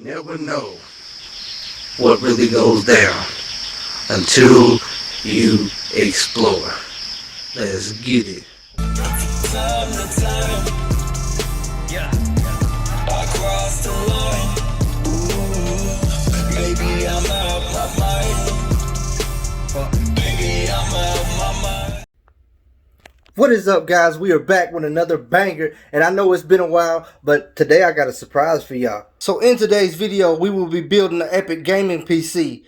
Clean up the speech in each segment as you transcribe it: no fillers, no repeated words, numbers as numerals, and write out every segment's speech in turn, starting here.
never know what really goes down until you explore. Let's get it. Time to time, yeah. I crossed the line. Ooh, maybe I'm out my mind. Maybe I'm out my mind. What is up, guys? We are back with another banger, and I know it's been a while, but today I got a surprise for y'all. So in today's video, we will be building an epic gaming PC.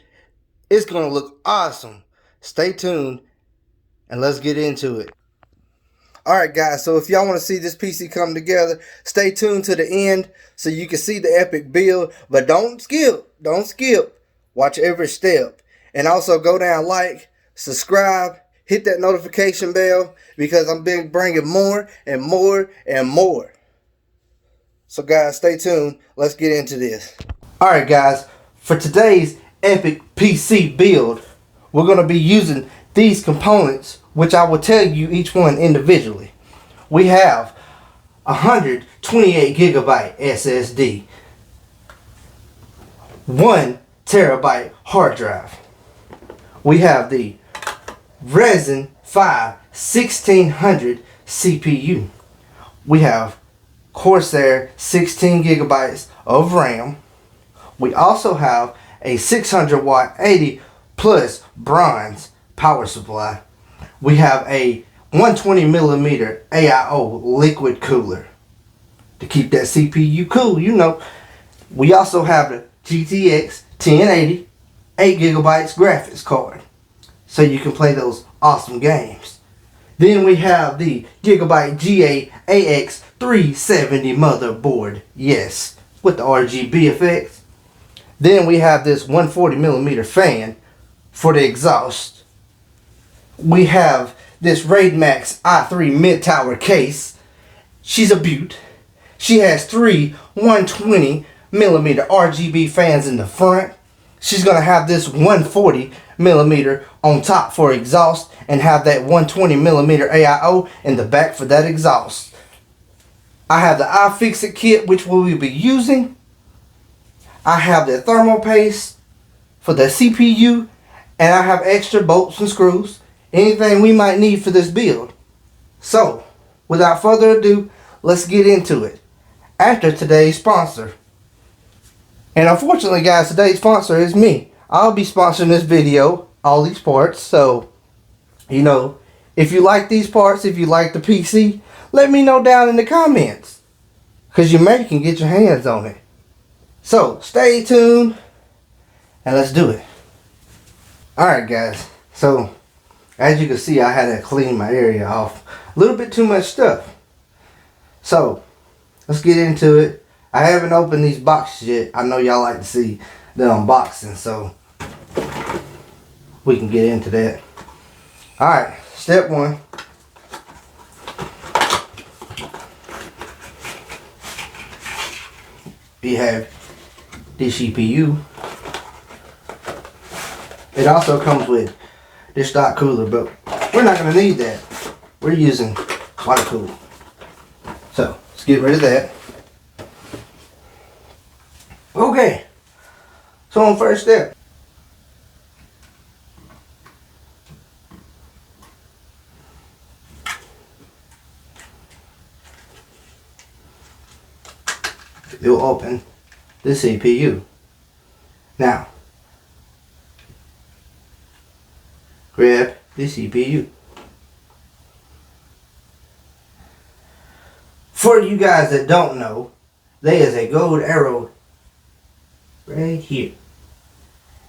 It's gonna look awesome. Stay tuned, and let's get into it. Alright guys, so if y'all want to see this PC come together, stay tuned to the end so you can see the epic build, but don't skip. Watch every step. And also go down, like, subscribe, hit that notification bell, because I'm bringing more and more and more. So guys, stay tuned. Let's get into this. Alright guys, for today's epic PC build, we're going to be using these components, which I will tell you each one individually. We have 128 gigabyte SSD, 1 terabyte hard drive. We have the Ryzen 5 1600 CPU. We have Corsair 16 gigabytes of RAM. We also have a 600 watt 80 plus bronze power supply. We have a 120 millimeter AIO liquid cooler to keep that CPU cool, you know. We also have the GTX 1080 8 gigabytes graphics card, so you can play those awesome games. Then we have the Gigabyte GA AX370 motherboard, yes, with the RGB effects. Then we have this 140 millimeter fan for the exhaust. We have this Raid Max i3 mid-tower case. She's a beaut. She has 3 120 millimeter RGB fans in the front. She's going to have this 140 millimeter on top for exhaust, and have that 120 millimeter AIO in the back for that exhaust. I have the iFixit kit, which we will be using. I have the thermal paste for the CPU, and I have extra bolts and screws, anything we might need for this build. So, without further ado, let's get into it. After today's sponsor. And unfortunately guys, today's sponsor is me. I'll be sponsoring this video, all these parts. So, you know, if you like these parts, if you like the PC, let me know down in the comments, because you may can get your hands on it. So, stay tuned, and let's do it. Alright guys, so, as you can see, I had to clean my area off. A little bit too much stuff. So, let's get into it. I haven't opened these boxes yet. I know y'all like to see the unboxing, so we can get into that. Alright, step 1. We have this CPU. It also comes with this stock cooler, but we're not going to need that. We're using water cooler. So, let's get rid of that. Okay. So, on first step. You'll open the CPU. Now, grab the CPU. For you guys that don't know, there is a gold arrow right here.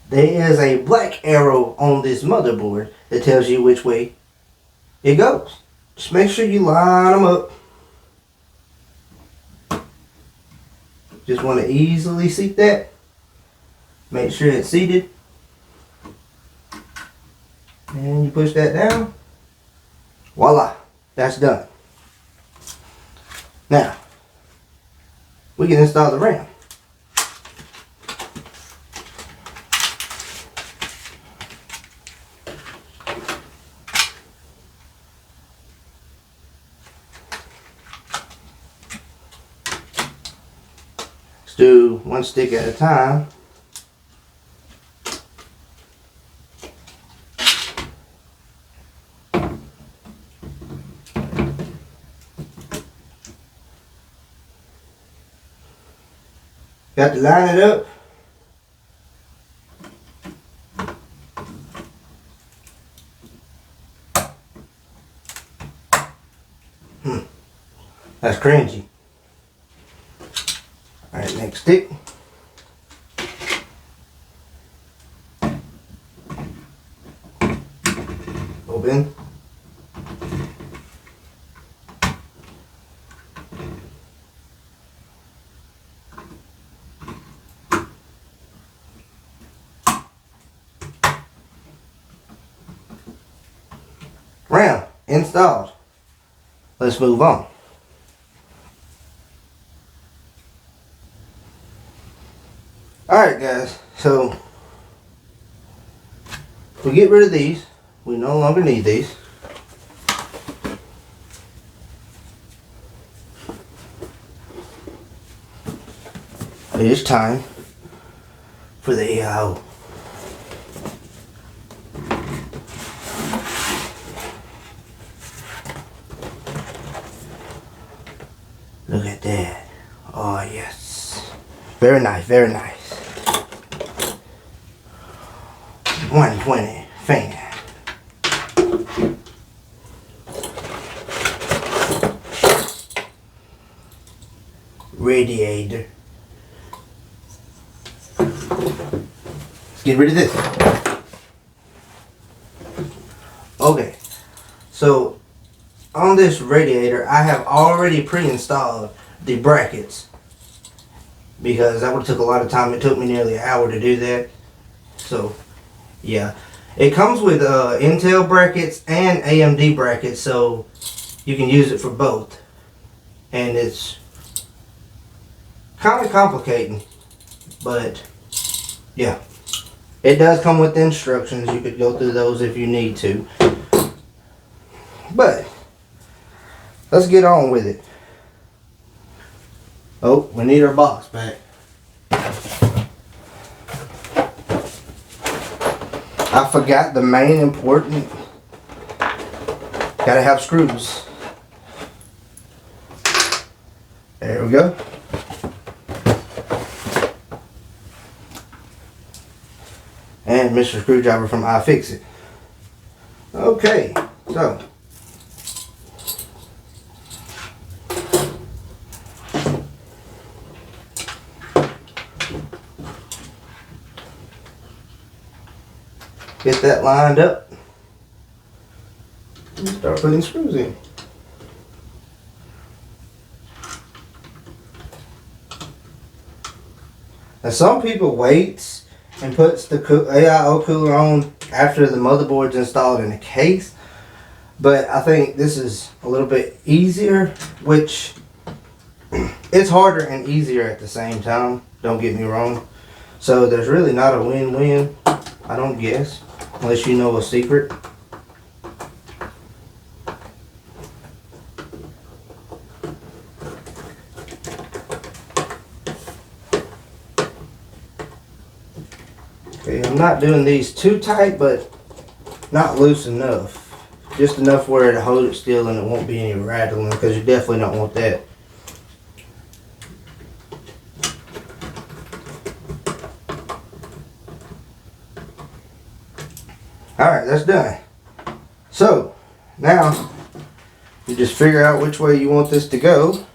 There is a black arrow on this motherboard that tells you which way it goes. Just make sure you line them up. Just want to easily seat that. Make sure it's seated. And you push that down. Voila. That's done. Now, we can install the RAM. do one stick at a time. Got to line it up. That's cringy. Alright, next stick. Open. Round. Installed. Let's move on. Alright guys, so we get rid of these. We no longer need these. It is time for the AIO. Look at that. Oh yes. Very nice, very nice. 120 fan. Radiator. Let's get rid of this. Okay, so on this radiator I have already pre-installed the brackets because that would have took a lot of time. It took me nearly an hour to do that. So yeah, it comes with Intel brackets and AMD brackets, so you can use it for both. And it's kind of complicating, but yeah, it does come with the instructions. You could go through those if you need to. But let's get on with it. Oh, we need our box back. I forgot the main important. Gotta have screws. There we go. And Mr. Screwdriver from iFixit. Okay, so get that lined up and start putting screws in. Now some people waits and puts the AIO cooler on after the motherboard's installed in the case, but I think this is a little bit easier, which it's harder and easier at the same time, don't get me wrong. So there's really not a win-win, I don't guess, unless you know a secret. Okay, I'm not doing these too tight, but not loose enough. Just enough where to hold it still and it won't be any rattling, because you definitely don't want that. Alright, that's done. So, now you just figure out which way you want this to go.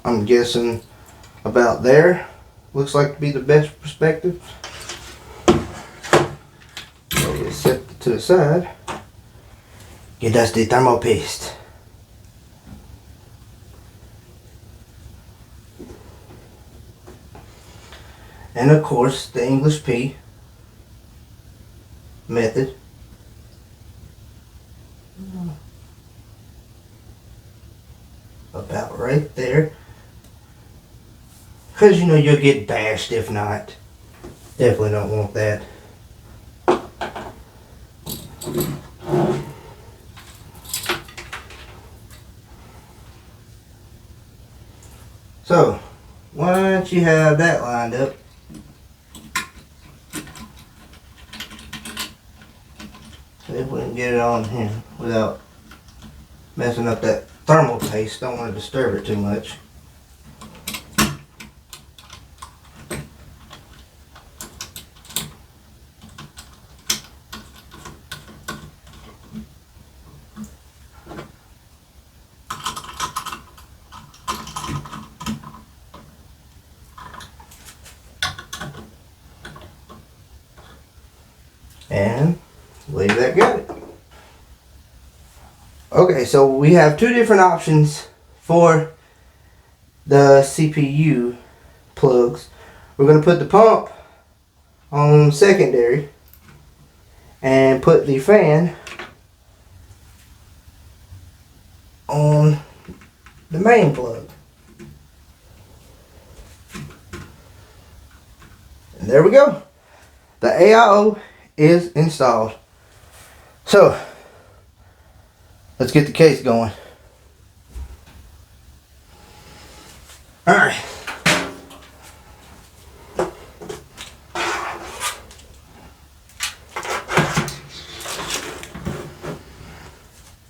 I'm guessing about there. Looks like to be the best perspective. So we set it to the side. Get us the thermal paste. And of course the English P method. About right there. because you know you'll get bashed if not. Definitely don't want that. So once you have that lined up, see if we can get it on here without messing up that thermal paste. Don't want to disturb it too much. And leave that go. Okay, so we have two different options for the CPU plugs. We're going to put the pump on secondary and put the fan on the main plug. And there we go. The AIO is installed. So let's get the case going. Alright.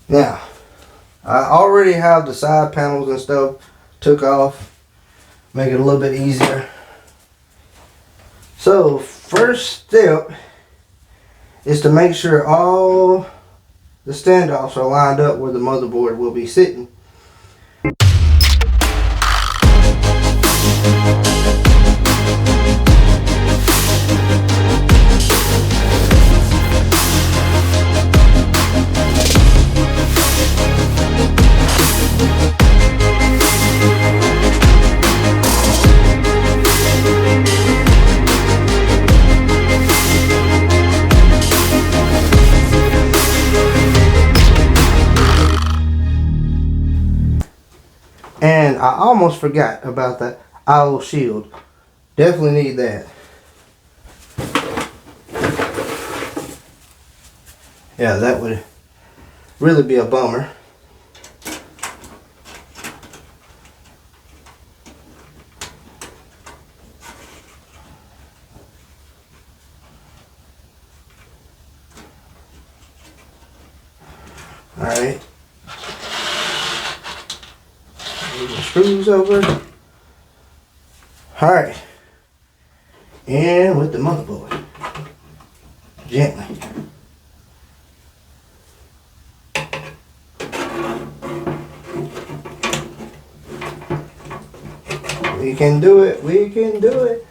Now, I already have the side panels and stuff took off. Make it a little bit easier. So, first step is to make sure all the standoffs are lined up where the motherboard will be sitting. And I almost forgot about that owl shield. Definitely need that. Yeah, that would really be a bummer. Alright. Screws over. Alright. And with the motherboard. Gently. We can do it. We can do it.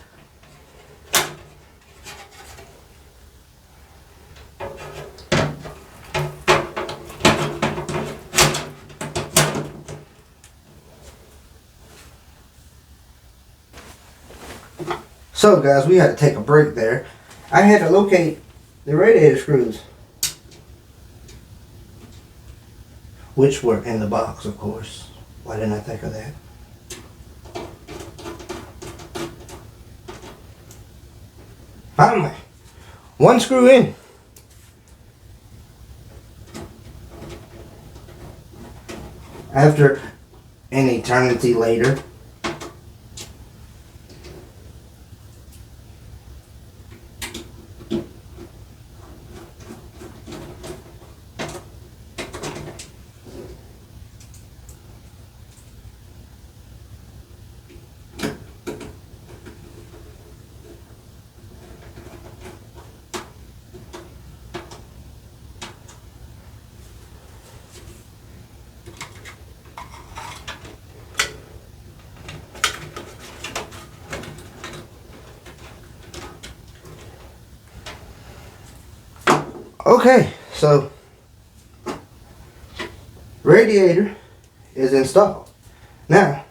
So guys, we had to take a break there. I had to locate the radiator screws, which were in the box, of course. Why didn't I think of that? Finally, one screw in. After an eternity later. Okay, so radiator is installed. Now,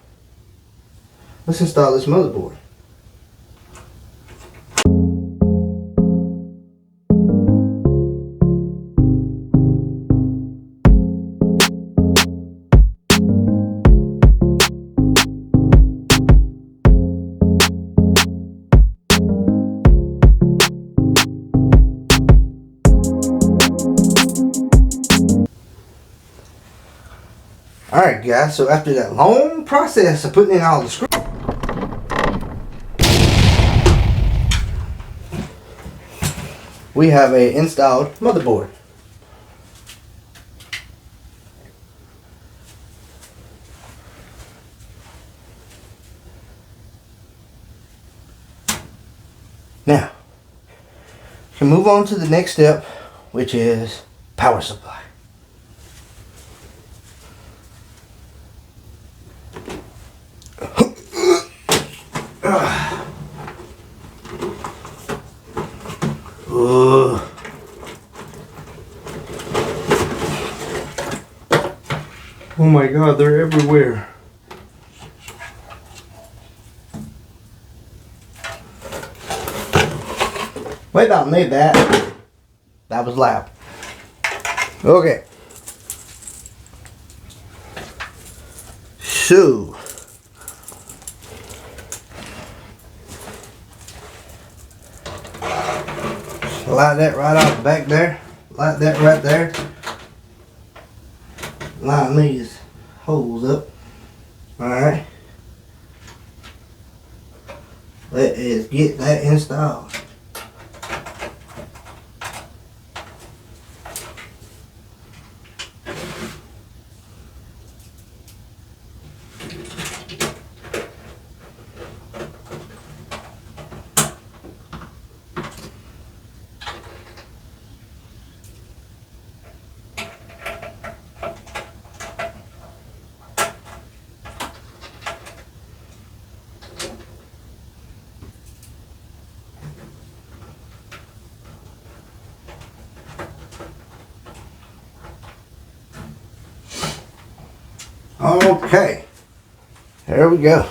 let's install this motherboard. Alright guys, so after that long process of putting in all the screws, we have a installed motherboard. Now, we can move on to the next step, which is power supply. Oh my god, they're everywhere. Wait, I made that. That was loud. Okay. So. Slide that right off back there. Light that right there. Line these holes up. Alright. Let us get that installed. Okay, there we go.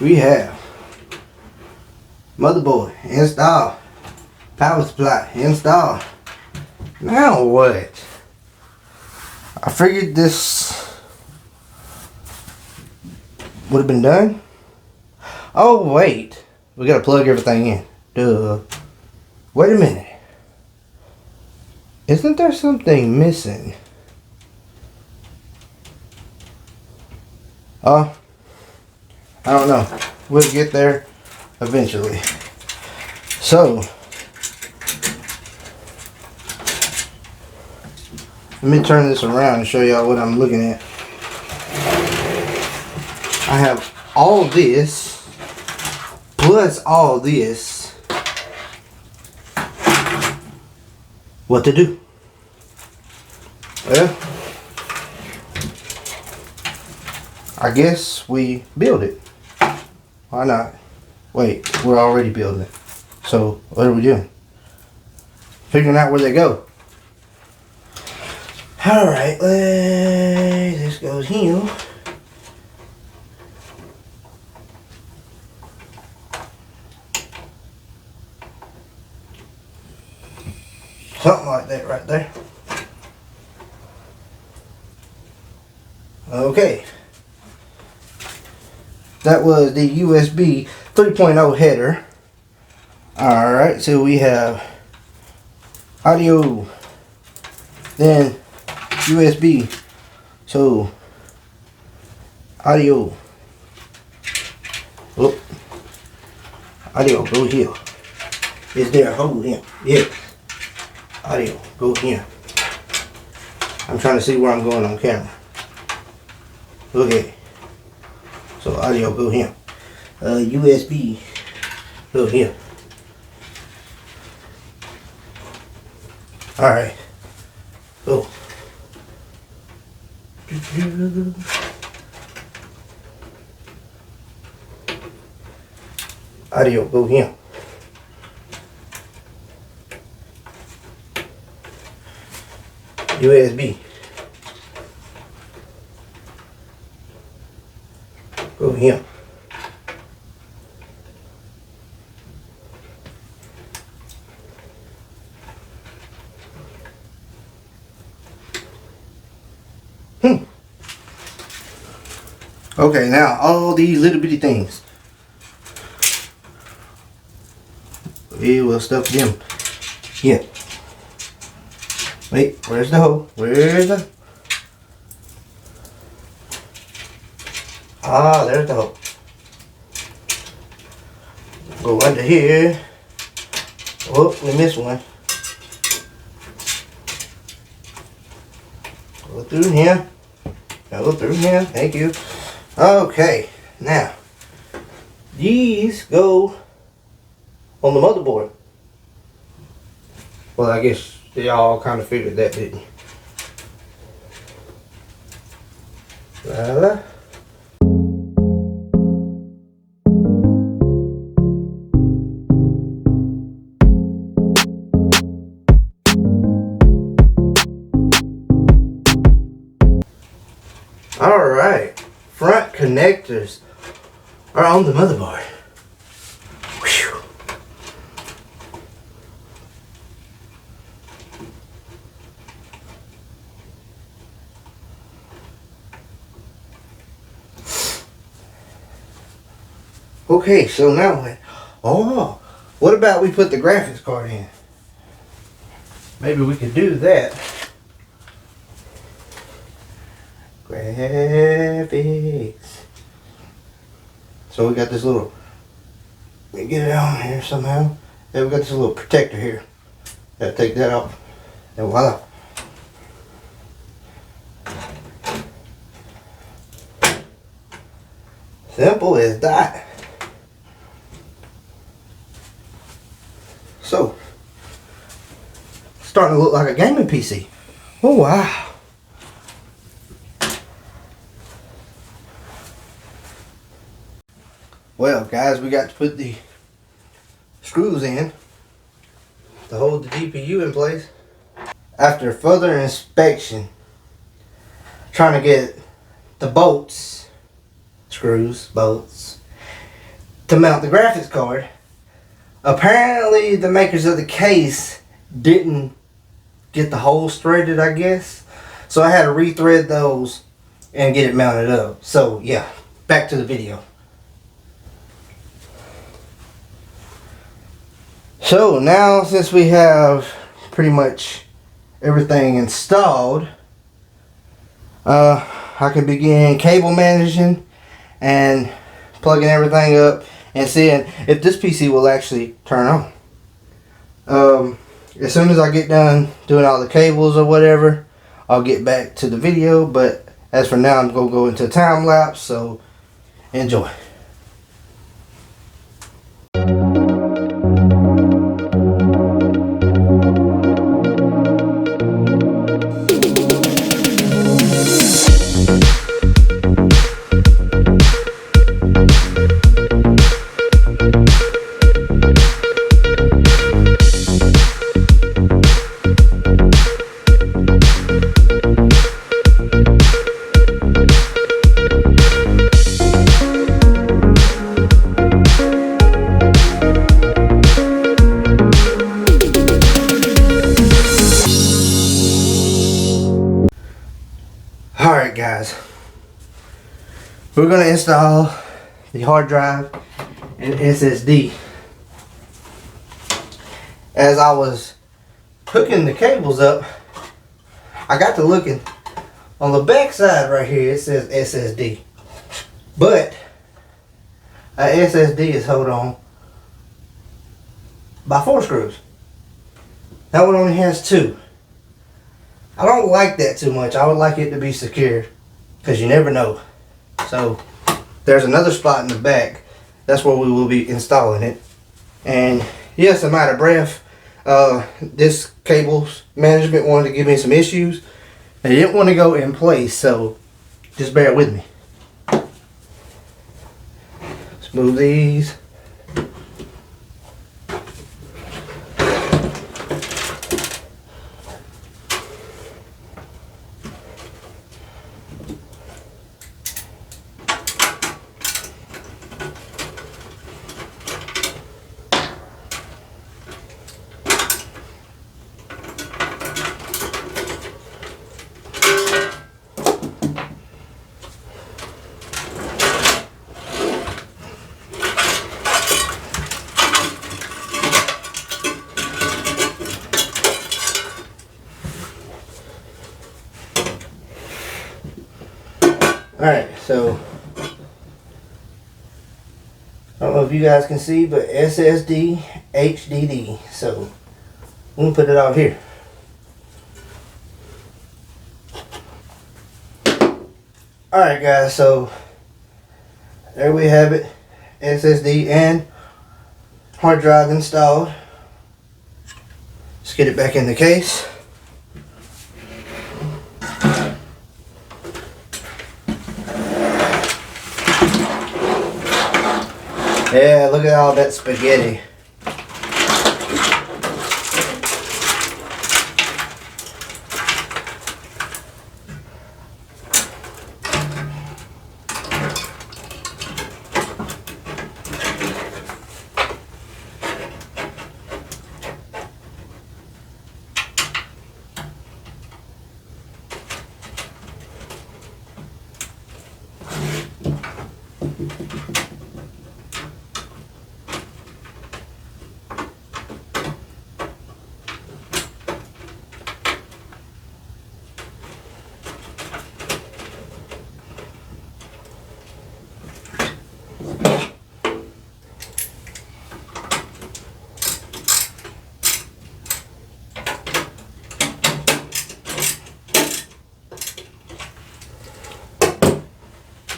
We have motherboard installed, power supply installed. Now what? I figured this would have been done. Oh wait, we gotta plug everything in. Duh. Wait a minute. Isn't there something missing? I don't know. We'll get there eventually. So, let me turn this around and show y'all what I'm looking at. I have all this, plus all this. What to do? Well, I guess we build it. Why not? Wait, we're already building it. So, what are we doing? Figuring out where they go. Alright, this goes here. Something like that right there. Okay. That was the USB 3.0 header. Alright, so we have audio, then USB, so audio, oh, audio go here. Is there a hole here? Yes. Audio go here. I'm trying to see where I'm going on camera. Okay. So audio go here. USB go here. Alright. Go. Audio go here. USB go here. Okay, now all these little bitty things, we will stuff them here. Wait, where's the hole? Where's the... Ah, there's the hole. Go under here. Oh, we missed one. Go through here. Go through here. Thank you. Okay, now these go on the motherboard. Well, I guess y'all kind of figured that, didn't you? La la. Alright, front connectors are on the motherboard. Whew. Okay, so now what? Oh, what about we put the graphics card in? Maybe we could do that. Graphics. So we got this little, let me get it on here somehow. Yeah, we got this little protector here. Gotta take that off. And voila. Simple as that. So, starting to look like a gaming PC. Oh wow. Well guys, we got to put the screws in to hold the GPU in place. After further inspection, trying to get the bolts, bolts, to mount the graphics card. Apparently the makers of the case didn't get the holes threaded, I guess. So I had to rethread those and get it mounted up. So yeah, back to the video. So now, since we have pretty much everything installed, I can begin cable managing and plugging everything up and seeing if this PC will actually turn on. As soon as I get done doing all the cables or whatever, I'll get back to the video, but as for now, I'm going to go into time lapse, so enjoy. Alright guys, we're going to install the hard drive and SSD. As I was hooking the cables up, I got to looking on the back side right here. It says SSD, but a SSD is held on by 4 screws. That one only has 2. I don't like that too much. I would like it to be secure, because you never know. So there's another spot in the back. That's where we will be installing it. And yes, I'm out of breath. This cables management wanted to give me some issues. They didn't want to go in place, so just bear with me. Let's move these. Alright, so you guys can see, but SSD HDD. So we'll put it out here. Alright guys, so there we have it. SSD and hard drive installed. Let's get it back in the case. Yeah, look at all that spaghetti.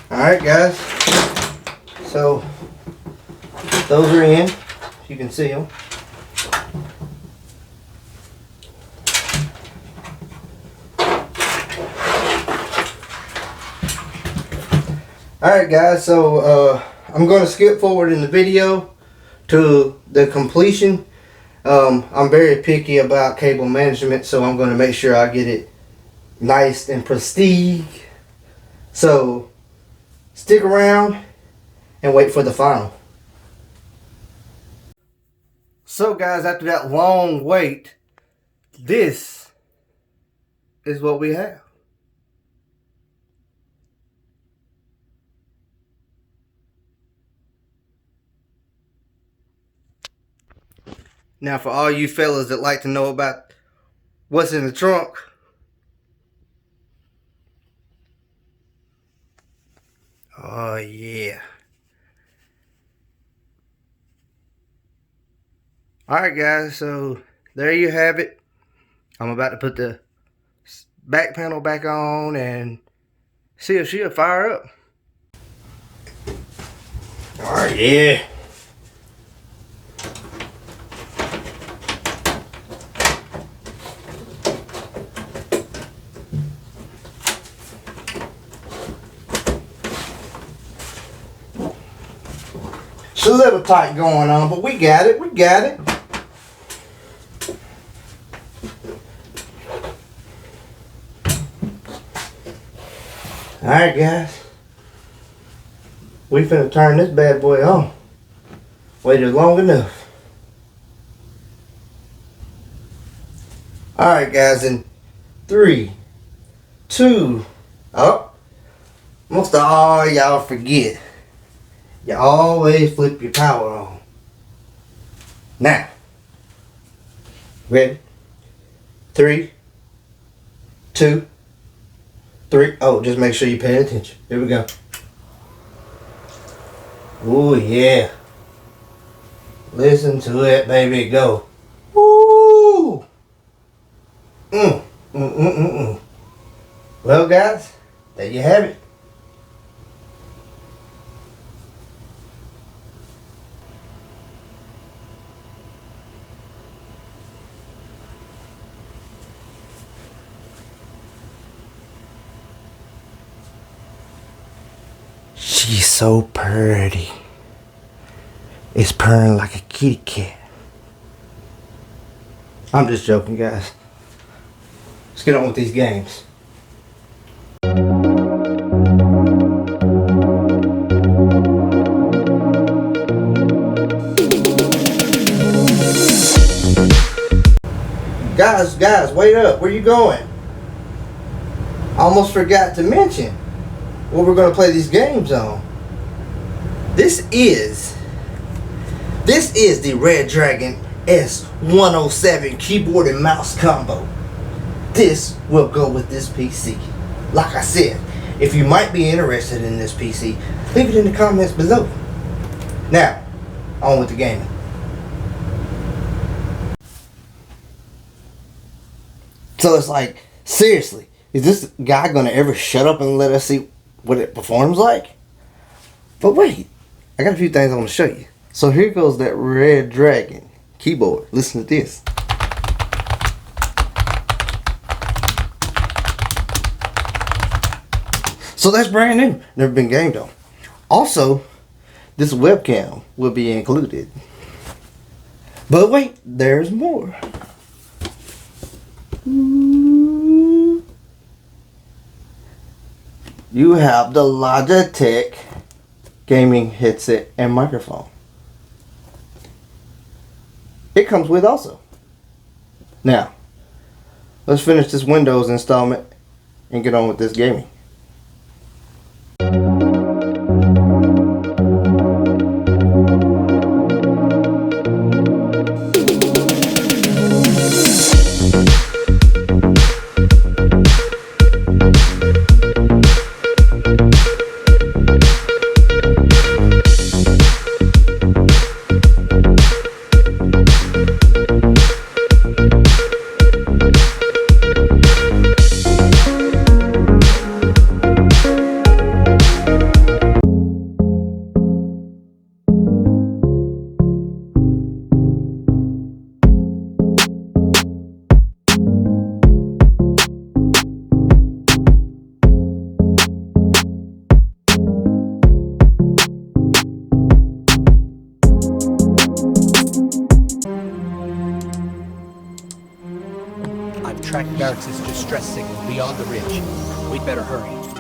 Alright guys, so those are in, you can see them. Alright guys, so I'm going to skip forward in the video to the completion. I'm very picky about cable management, so I'm going to make sure I get it nice and prestige. So stick around and wait for the final. So guys, after that long wait, this is what we have. Now for all you fellas that like to know about what's in the trunk, oh yeah. Alright guys, so there you have it. I'm about to put the back panel back on and see if she'll fire up. Alright, yeah. It's a little tight going on, but we got it, we got it. Alright guys, we finna turn this bad boy on. Waited long enough. Alright guys, in 3, 2, oh, most of all y'all forget. You always flip your power on. Now, ready? 3, 2, 3. Oh, just make sure you pay attention. Here we go. Ooh, yeah. Listen to it, baby, go. Woo! Well, guys, there you have it. She's so pretty. It's purring like a kitty cat. I'm just joking, guys. Let's get on with these games. Guys, wait up. Where you going? I almost forgot to mention what we're going to play these games on. This is the Red Dragon S107 keyboard and mouse combo. This will go with this PC. Like I said, if you might be interested in this PC, leave it in the comments below. Now, on with the gaming. So it's like, seriously, is this guy gonna ever shut up and let us see what it performs like? But wait, I got a few things I want to show you. So here goes that Red Dragon keyboard. Listen to this. So that's brand new. Never been gamed on. Also, this webcam will be included. But wait, there's more. You have the Logitech gaming headset and microphone. It comes with also. Now, let's finish this Windows installment and get on with this gaming. I've tracked Barracks' distress signal beyond the ridge. We'd better hurry.